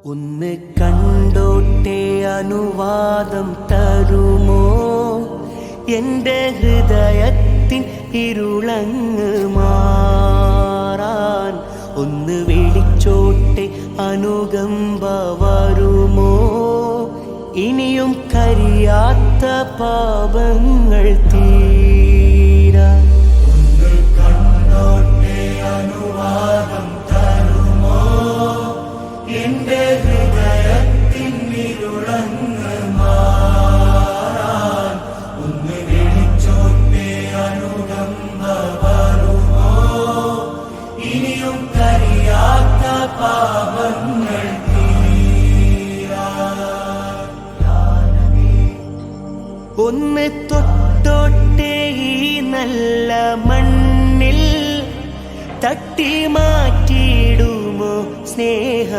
ഒന്ന് കണ്ടോട്ടെ അനുവാദം തരുമോ? എൻ്റെ ഹൃദയത്തിൻ ഇരുളങ്ങ് മാറാൻ ഒന്ന് വിളിച്ചോട്ടെ അനുകമ്പ വരുമോ? ഇനിയും കരിയാത്ത പാപങ്ങൾ തീരാൻ ഒന്ന് കണ്ടോട്ടെ അനുവാദം തരുമോ? എൻ്റെ ഹൃദയത്തിൻ ഇരുളങ്ങ് മാറാൻ ഒന്ന് വിളിച്ചോട്ടെ അനുകമ്പ വരുമോ? ഇനിയും കരിയാത്ത പാപങ്ങൾ ഒന്ന് തൊട്ടോട്ടെ ഈ നല്ല മണ്ണിൽ തട്ടി മാറ്റിയിടുമോ സ്നേഹം?